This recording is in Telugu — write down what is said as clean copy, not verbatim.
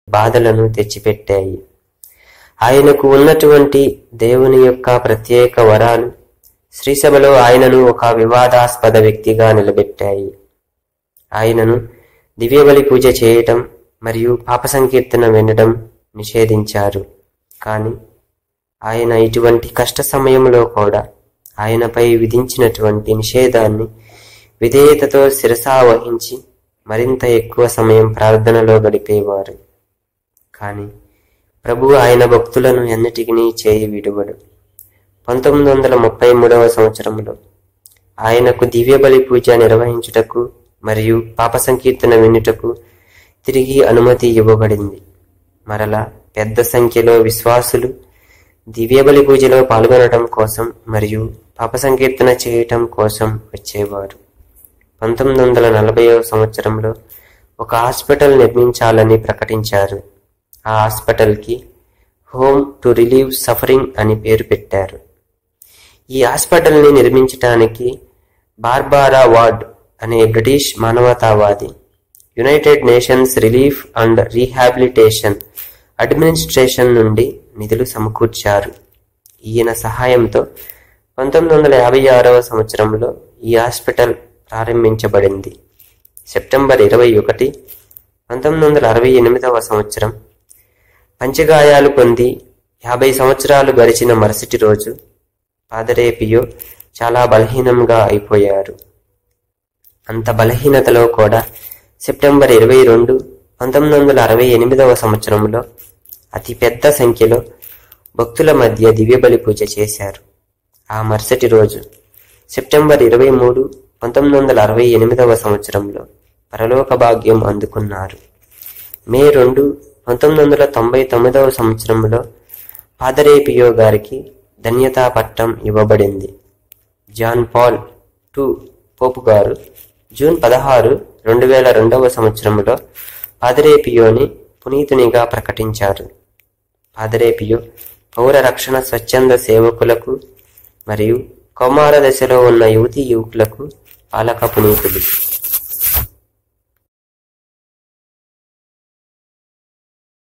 బాధలను తెచ్చిపెట్టాయి. ఆయనకు ఉన్నటువంటి దేవుని యొక్క ప్రత్యేక వరాలు శ్రీసభలో ఆయనను ఒక వివాదాస్పద వ్యక్తిగా నిలబెట్టాయి. ఆయనను దివ్యబలి పూజ చేయటం మరియు పాప సంకీర్తన వినడం నిషేధించారు. కానీ ఆయన ఇటువంటి కష్ట సమయంలో కూడా ఆయనపై విధించినటువంటి నిషేధాన్ని విధేయతతో శిరసావహించి మరింత ఎక్కువ సమయం ప్రార్థనలో గడిపేవారు. కానీ ప్రభు ఆయన భక్తులను ఎన్నటికీ చేయి విడువడు. 1933వ సంవత్సరంలో ఆయనకు దివ్యబలి పూజ నిర్వహించుటకు మరియు పాప సంకీర్తన వినుటకు తిరిగి అనుమతి ఇవ్వబడింది. మరలా పెద్ద సంఖ్యలో విశ్వాసులు దివ్యబలి పూజలో పాల్గొనడం కోసం మరియు పాప సంకీర్తన చేయటం కోసం వచ్చేవారు. 1940వ సంవత్సరంలో ఒక హాస్పిటల్ నిర్మించాలని ప్రకటించారు. ఆ హాస్పిటల్కి హోమ్ టు రిలీవ్ సఫరింగ్ అని పేరు పెట్టారు. ఈ హాస్పిటల్ని నిర్మించటానికి బార్బారా వార్డ్ అనే బ్రిటిష్ మానవతావాది United Nations relief and rehabilitation administration నుండి నిధులు సమకూర్చారు. ఈయన సహాయంతో 1956వ సంవత్సరంలో ఈ హాస్పిటల్ ప్రారంభించబడింది. సెప్టెంబర్ 21, 1968వ సంవత్సరం పంచగాయాలు పొంది 50 సంవత్సరాలు గడిచిన మరుసటి రోజు పాదరే పియో చాలా బలహీనంగా అయిపోయారు. అంత బలహీనతలో కూడా సెప్టెంబర్ 22, 1968వ సంవత్సరంలో అతి పెద్ద సంఖ్యలో భక్తుల మధ్య దివ్యబలి పూజ చేశారు. ఆ మరుసటి రోజు సెప్టెంబర్ 23, 1968వ సంవత్సరంలో పరలోక భాగ్యం అందుకున్నారు. మే 2, 1999వ సంవత్సరంలో పాదరే పియో గారికి ధన్యతా పట్టం ఇవ్వబడింది. జాన్ పాల్ II పోపు గారు జూన్ 16, 2002వ సంవత్సరంలో పాదరే పియోని పునీతునిగా ప్రకటించారు. పాదరే పియో పౌర రక్షణ స్వచ్ఛంద సేవకులకు మరియు కౌమార దశలో ఉన్న యువతీ యువకులకు పాలక పునీతులు.